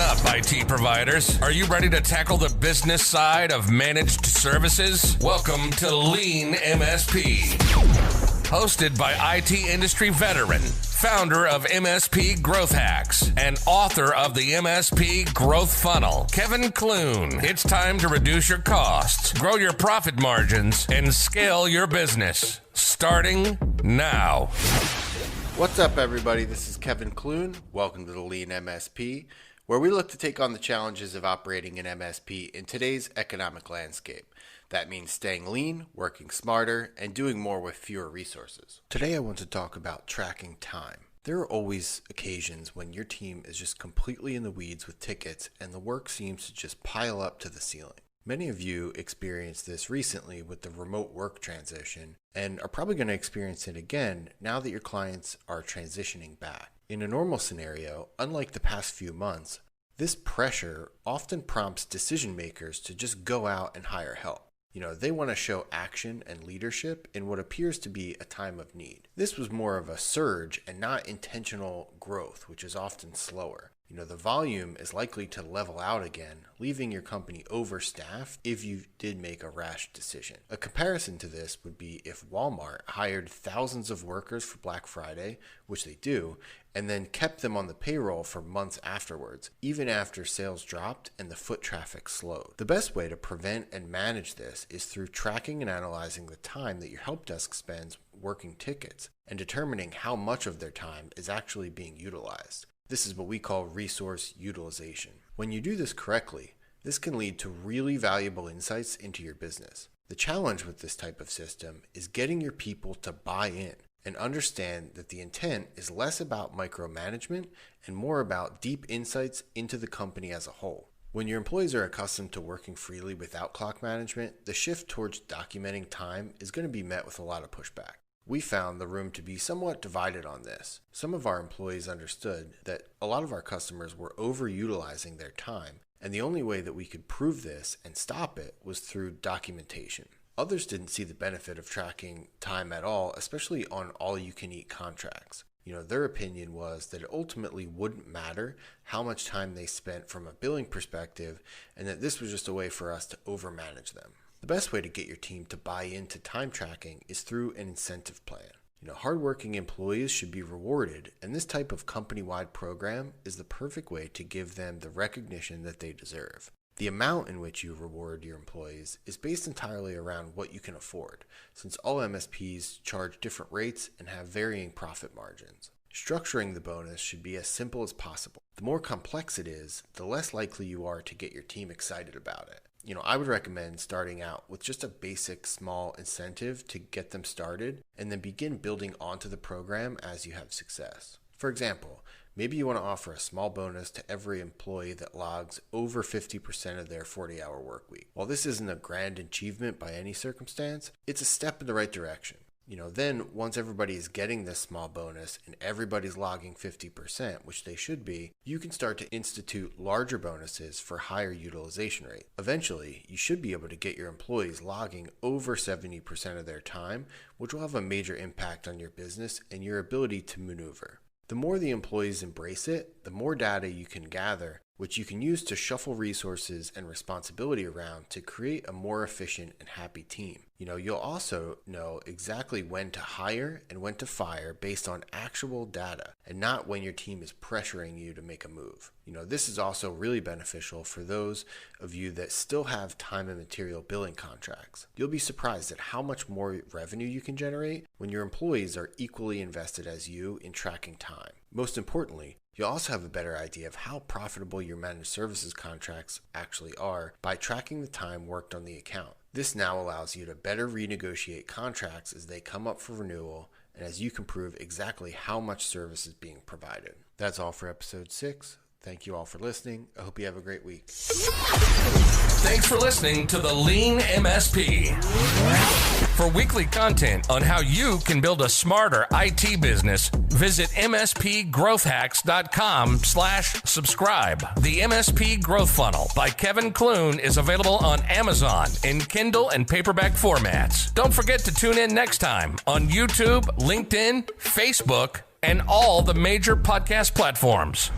up, IT providers? Are you ready to tackle the business side of managed services? Welcome to Lean MSP. Hosted by IT industry veteran, founder of MSP Growth Hacks, and author of the MSP Growth Funnel, Kevin Clune. It's time to reduce your costs, grow your profit margins, and scale your business. Starting now. What's up, everybody? This is Kevin Clune. Welcome to the Lean MSP, where we look to take on the challenges of operating an MSP in today's economic landscape. That means staying lean, working smarter, and doing more with fewer resources. Today I want to talk about tracking time. There are always occasions when your team is just completely in the weeds with tickets and the work seems to just pile up to the ceiling. Many of you experienced this recently with the remote work transition and are probably going to experience it again now that your clients are transitioning back. In a normal scenario, unlike the past few months, this pressure often prompts decision makers to just go out and hire help. They want to show action and leadership in what appears to be a time of need. This was more of a surge and not intentional growth, which is often slower. The volume is likely to level out again, leaving your company overstaffed if you did make a rash decision. A comparison to this would be if Walmart hired thousands of workers for Black Friday, which they do, and then kept them on the payroll for months afterwards, even after sales dropped and the foot traffic slowed. The best way to prevent and manage this is through tracking and analyzing the time that your help desk spends working tickets and determining how much of their time is actually being utilized. This is what we call resource utilization. When you do this correctly, this can lead to really valuable insights into your business. The challenge with this type of system is getting your people to buy in and understand that the intent is less about micromanagement and more about deep insights into the company as a whole. When your employees are accustomed to working freely without clock management, the shift towards documenting time is going to be met with a lot of pushback. We found the room to be somewhat divided on this. Some of our employees understood that a lot of our customers were overutilizing their time, and the only way that we could prove this and stop it was through documentation. Others didn't see the benefit of tracking time at all, especially on all-you-can-eat contracts. Their opinion was that it ultimately wouldn't matter how much time they spent from a billing perspective, and that this was just a way for us to overmanage them. The best way to get your team to buy into time tracking is through an incentive plan. Hardworking employees should be rewarded, and this type of company-wide program is the perfect way to give them the recognition that they deserve. The amount in which you reward your employees is based entirely around what you can afford, since all MSPs charge different rates and have varying profit margins. Structuring the bonus should be as simple as possible. The more complex it is, the less likely you are to get your team excited about it. I would recommend starting out with just a basic small incentive to get them started and then begin building onto the program as you have success. For example, maybe you want to offer a small bonus to every employee that logs over 50% of their 40-hour work week. While this isn't a grand achievement by any circumstance, it's a step in the right direction. Then once everybody is getting this small bonus and everybody's logging 50%, which they should be, you can start to institute larger bonuses for higher utilization rate. Eventually, you should be able to get your employees logging over 70% of their time, which will have a major impact on your business and your ability to maneuver. The more the employees embrace it, the more data you can gather, which you can use to shuffle resources and responsibility around to create a more efficient and happy team. You'll also know exactly when to hire and when to fire based on actual data and not when your team is pressuring you to make a move. This is also really beneficial for those of you that still have time and material billing contracts. You'll be surprised at how much more revenue you can generate when your employees are equally invested as you in tracking time. Most importantly, you'll also have a better idea of how profitable your managed services contracts actually are by tracking the time worked on the account. This now allows you to better renegotiate contracts as they come up for renewal and as you can prove exactly how much service is being provided. That's all for episode 6. Thank you all for listening. I hope you have a great week. Thanks for listening to the Lean MSP. For weekly content on how you can build a smarter IT business, visit mspgrowthhacks.com/subscribe. The MSP Growth Funnel by Kevin Clune is available on Amazon in Kindle and paperback formats. Don't forget to tune in next time on YouTube, LinkedIn, Facebook, and all the major podcast platforms.